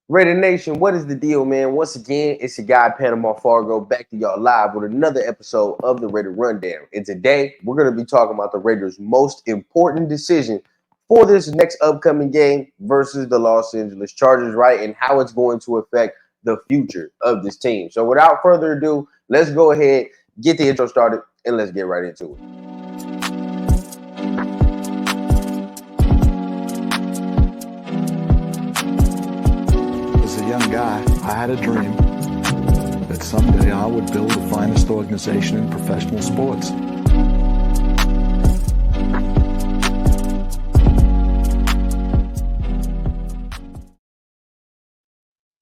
Raider Nation, what is the deal, man? Once again, it's your guy Panama Fargo back to y'all live with another episode of the Raider Rundown. And today, we're going to be talking about the Raiders' most important decision for this next upcoming game versus the Los Angeles Chargers, right? And how it's going to affect the future of this team. So without further ado, let's go ahead, get the intro started, and let's get right into it. Young guy, I had a dream that someday I would build the finest organization in professional sports.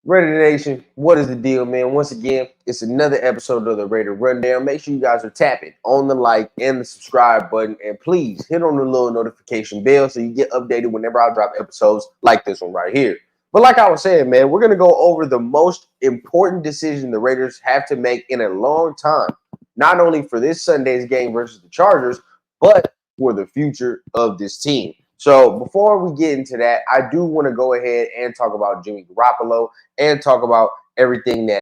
Raider Nation, what is the deal, man? Once again, it's another episode of the Raider Rundown. Make sure you guys are tapping on the like and the subscribe button, and please hit on the little notification bell so you get updated whenever I drop episodes like this one right here. But like I was saying, man, we're going to go over the most important decision the Raiders have to make in a long time, not only for this Sunday's game versus the Chargers, but for the future of this team. So before we get into that, I do want to go ahead and talk about Jimmy Garoppolo and talk about everything that.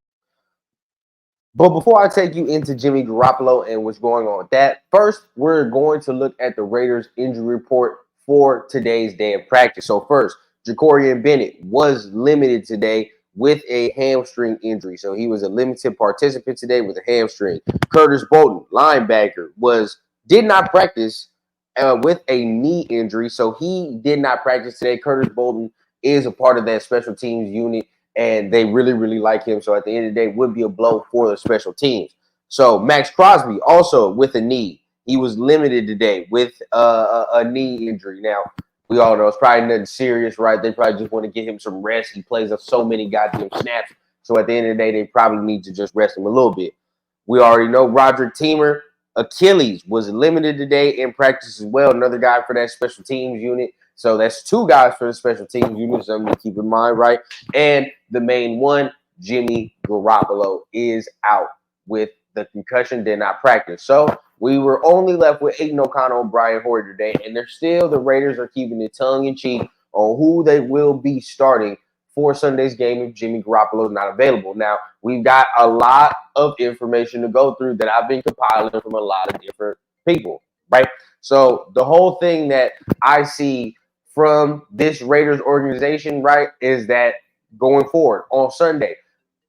But before I take you into Jimmy Garoppolo and what's going on with that, first, we're going to look at the Raiders injury report for today's day of practice. So first, Jacorian Bennett was limited today with a hamstring injury. So he was a limited participant today with a hamstring. Curtis Bolton, linebacker, did not practice with a knee injury. So he did not practice today. Curtis Bolton is a part of that special teams unit, and they really, really like him. So at the end of the day, it would be a blow for the special teams. So Max Crosby, also with a knee. He was limited today with a knee injury. Now, we all know it's probably nothing serious, right? They probably just want to get him some rest. He plays up so many goddamn snaps. So at the end of the day, they probably need to just rest him a little bit. We already know Roderick Teamer, Achilles, was limited today in practice as well. Another guy for that special teams unit. So that's two guys for the special teams unit, something to keep in mind, right? And the main one, Jimmy Garoppolo, is out with the concussion, did not practice. So we were only left with Aiden O'Connell and Brian Hoyer today, and the Raiders are keeping it tongue-in-cheek on who they will be starting for Sunday's game if Jimmy Garoppolo is not available. Now, we've got a lot of information to go through that I've been compiling from a lot of different people, right? So the whole thing that I see from this Raiders organization, right, is that going forward on Sunday,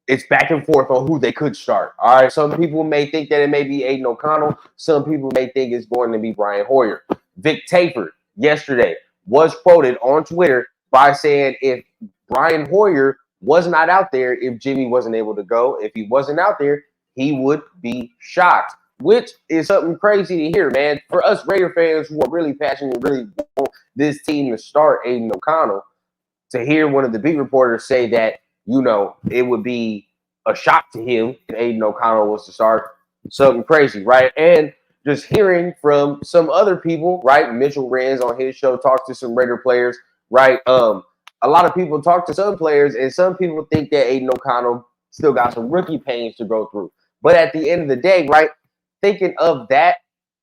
it's back and forth on who they could start. All right. Some people may think that it may be Aiden O'Connell. Some people may think it's going to be Brian Hoyer. Vic Tafur yesterday was quoted on Twitter by saying if Brian Hoyer was not out there, if Jimmy wasn't able to go, if he wasn't out there, he would be shocked, which is something crazy to hear, man. For us Raider fans who are really passionate, really want this team to start Aiden O'Connell, to hear one of the beat reporters say that, it would be a shock to him if Aiden O'Connell was to start, something crazy, right? And just hearing from some other people, right? Mitchell Rands on his show talks to some Raider players, right? A lot of people talk to some players, and some people think that Aiden O'Connell still got some rookie pains to go through. But at the end of the day, right, thinking of that,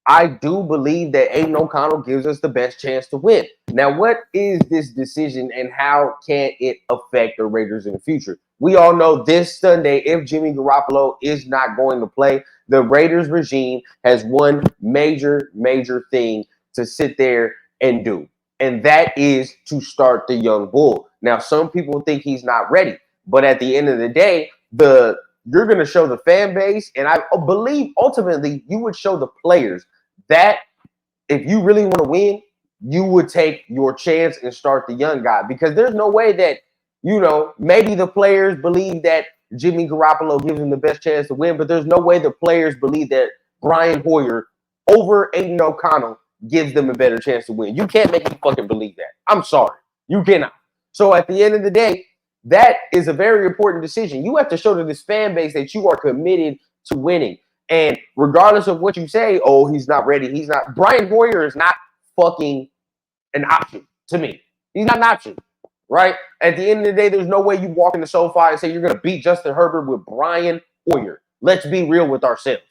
I do believe that Aiden O'Connell gives us the best chance to win. Now, what is this decision and how can it affect the Raiders in the future? We all know this Sunday, if Jimmy Garoppolo is not going to play, the Raiders regime has one major, major thing to sit there and do, and that is to start the young bull. Now, some people think he's not ready, but at the end of the day, you're going to show the fan base, and I believe ultimately you would show the players that if you really want to win, you would take your chance and start the young guy, because there's no way that, maybe the players believe that Jimmy Garoppolo gives them the best chance to win, but there's no way the players believe that Brian Hoyer over Aiden O'Connell gives them a better chance to win. You can't make me fucking believe that. I'm sorry. You cannot. So at the end of the day, that is a very important decision. You have to show to this fan base that you are committed to winning. And regardless of what you say, oh, he's not ready, he's not. Brian Hoyer is not fucking an option to me. He's not an option, right? At the end of the day, there's no way you walk in the SoFi and say you're going to beat Justin Herbert with Brian Hoyer. Let's be real with ourselves.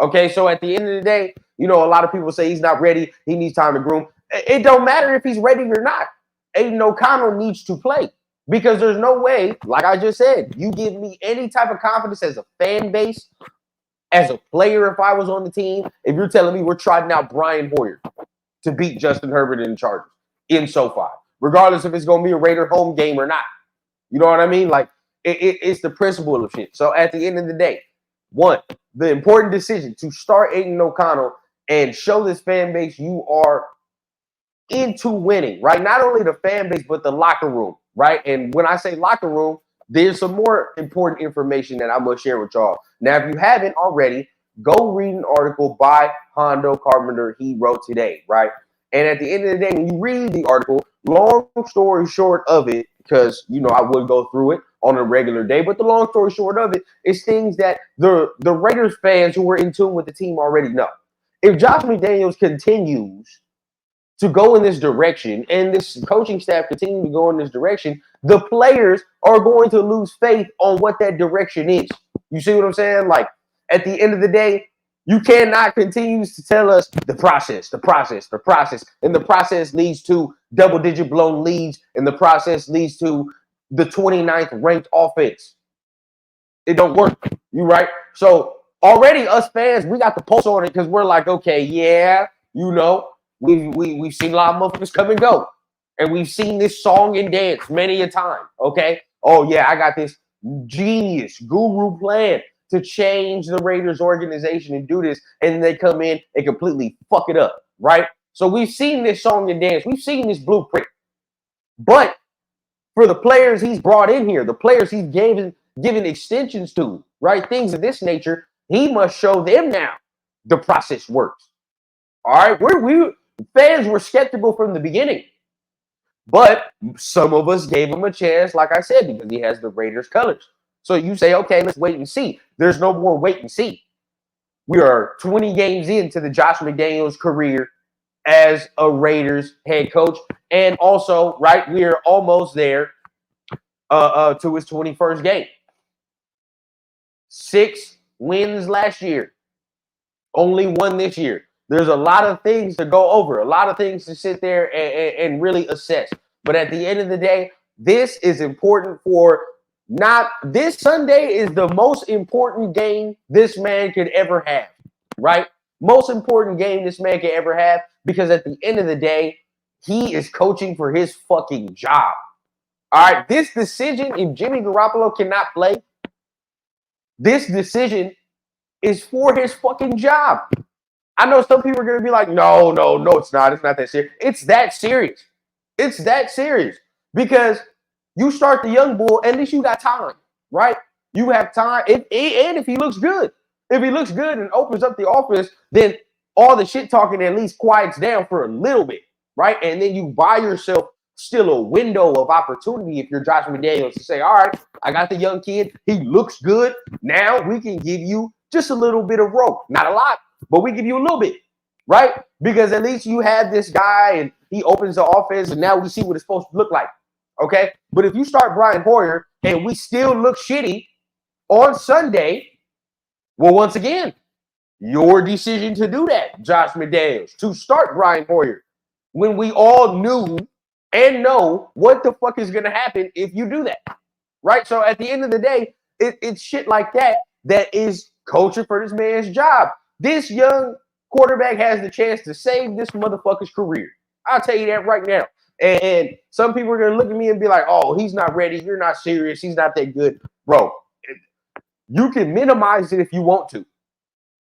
Okay, so at the end of the day, a lot of people say he's not ready, he needs time to groom. It don't matter if he's ready or not. Aiden O'Connell needs to play. Because there's no way, like I just said, you give me any type of confidence as a fan base, as a player, if I was on the team, if you're telling me we're trotting out Brian Hoyer to beat Justin Herbert in the Chargers in SoFi, regardless if it's going to be a Raider home game or not. You know what I mean? Like, it's the principle of shit. So at the end of the day, one, the important decision to start Aiden O'Connell and show this fan base you are into winning, right? Not only the fan base, but the locker room, right? And when I say locker room, there's some more important information that I'm going to share with y'all. Now, if you haven't already, go read an article by Hondo Carpenter he wrote today, right? And at the end of the day, when you read the article, long story short of it, because, you know, I would go through it on a regular day, but the long story short of it is things that the Raiders fans who were in tune with the team already know. If Josh McDaniels continues to go in this direction and this coaching staff continue to go in this direction, the players are going to lose faith on what that direction is. You see what I'm saying? Like, at the end of the day, you cannot continue to tell us the process, and the process leads to double-digit blown leads, and the process leads to the 29th ranked offense. It don't work. You right? So already us fans, we got the pulse on it because we're like, okay, yeah, you know, we've seen a lot of motherfuckers come and go. And we've seen this song and dance many a time. Okay. Oh, yeah, I got this genius guru plan to change the Raiders organization and do this. And then they come in and completely fuck it up. Right. So we've seen this song and dance. We've seen this blueprint. But for the players he's brought in here, the players he's given extensions to, right? Things of this nature, he must show them now the process works. All right. We fans were skeptical from the beginning. But some of us gave him a chance, like I said, because he has the Raiders colors. So you say, okay, let's wait and see. There's no more wait and see. We are 20 games into the Josh McDaniels career as a Raiders head coach. And also, right, we are almost there to his 21st game. 6 wins last year. Only 1 this year. There's a lot of things to go over, a lot of things to sit there and really assess. But at the end of the day, this is important for not this Sunday is the most important game this man could ever have, right? Most important game this man could ever have, because at the end of the day, he is coaching for his fucking job. All right, this decision, if Jimmy Garoppolo cannot play, this decision is for his fucking job. I know some people are going to be like, no, it's not. It's not that serious. It's that serious. It's that serious. Because you start the young bull, at least you got time, right? You have time. And if he looks good, and opens up the offense, then all the shit talking at least quiets down for a little bit, right? And then you buy yourself still a window of opportunity if you're Josh McDaniels to say, all right, I got the young kid. He looks good. Now we can give you just a little bit of rope. Not a lot, but we give you a little bit, right? Because at least you have this guy and he opens the offense and now we see what it's supposed to look like, okay? But if you start Brian Hoyer and we still look shitty on Sunday, well, once again, your decision to do that, Josh McDaniels, to start Brian Hoyer when we all knew and know what the fuck is going to happen if you do that, right? So at the end of the day, it's shit like that is coaching for this man's job. This young quarterback has the chance to save this motherfucker's career. I'll tell you that right now. And some people are going to look at me and be like, oh, he's not ready. You're not serious. He's not that good. Bro, you can minimize it if you want to.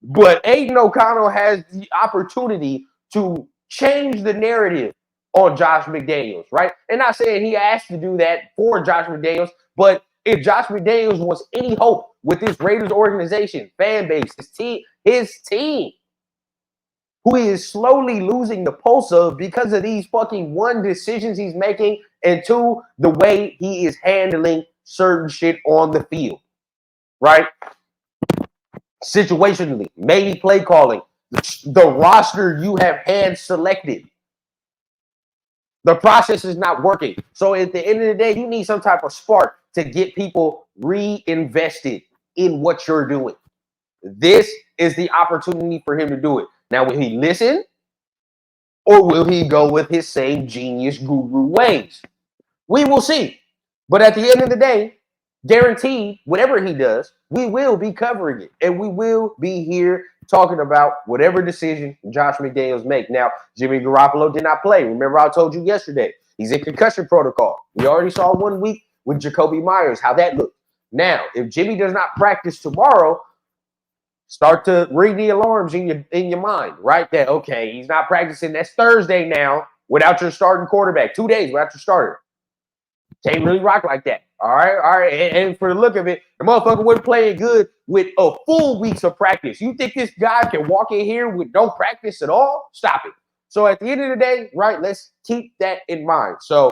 But Aiden O'Connell has the opportunity to change the narrative on Josh McDaniels, right? And not saying he asked to do that for Josh McDaniels, but if Josh McDaniels wants any hope with this Raiders organization, fan base, his team, who he is slowly losing the pulse of because of these fucking 1, decisions he's making, and 2, the way he is handling certain shit on the field, right? Situationally, maybe play calling, the roster you have hand selected. The process is not working. So at the end of the day, you need some type of spark to get people reinvested in what you're doing. This is the opportunity for him to do it. Now, will he listen? Or will he go with his same genius guru ways? We will see. But at the end of the day, guaranteed, whatever he does, we will be covering it. And we will be here talking about whatever decision Josh McDaniels make. Now, Jimmy Garoppolo did not play. Remember, I told you yesterday, he's in concussion protocol. We already saw 1 week with Jacoby Myers, how that looked. Now, if Jimmy does not practice tomorrow, start to ring the alarms in your mind, right? That, okay, he's not practicing. That's Thursday now without your starting quarterback. 2 days without your starter. Can't really rock like that. All right. And for the look of it, the motherfucker wasn't playing good with a full weeks of practice. You think this guy can walk in here with no practice at all? Stop it. So at the end of the day, right, let's keep that in mind. So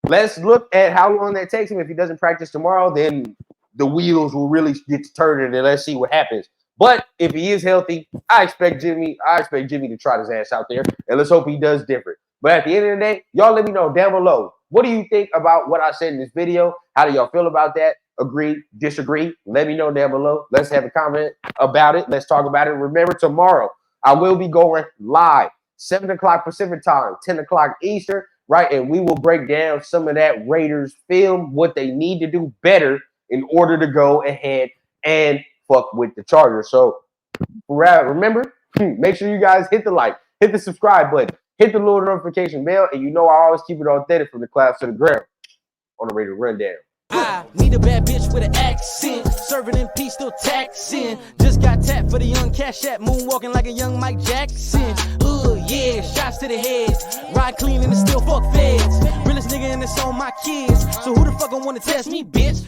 let's look at how long that takes him. If he doesn't practice tomorrow, then the wheels will really get to turning, and let's see what happens. But if he is healthy, I expect Jimmy to trot his ass out there, and let's hope he does different. But at the end of the day, y'all let me know down below. What do you think about what I said in this video? How do y'all feel about that? Agree, disagree? Let me know down below. Let's have a comment about it. Let's talk about it. Remember, tomorrow I will be going live, 7 o'clock Pacific time, 10 o'clock Eastern, right? And we will break down some of that Raiders film, what they need to do better in order to go ahead and fuck with the Chargers. So remember, make sure you guys hit the like, hit the subscribe button, hit the little notification bell, and you know I always keep it authentic from the clouds to the ground on the Raider Rundown. I need a bad bitch with an accent, serving in peace, still taxing. Just got tapped for the young Cash App, moonwalking like a young Mike Jackson. Yeah, shots to the head, ride clean and it's still fuck feds. Realest nigga and it's on my kids, so who the fuck gon' wanna test me, bitch?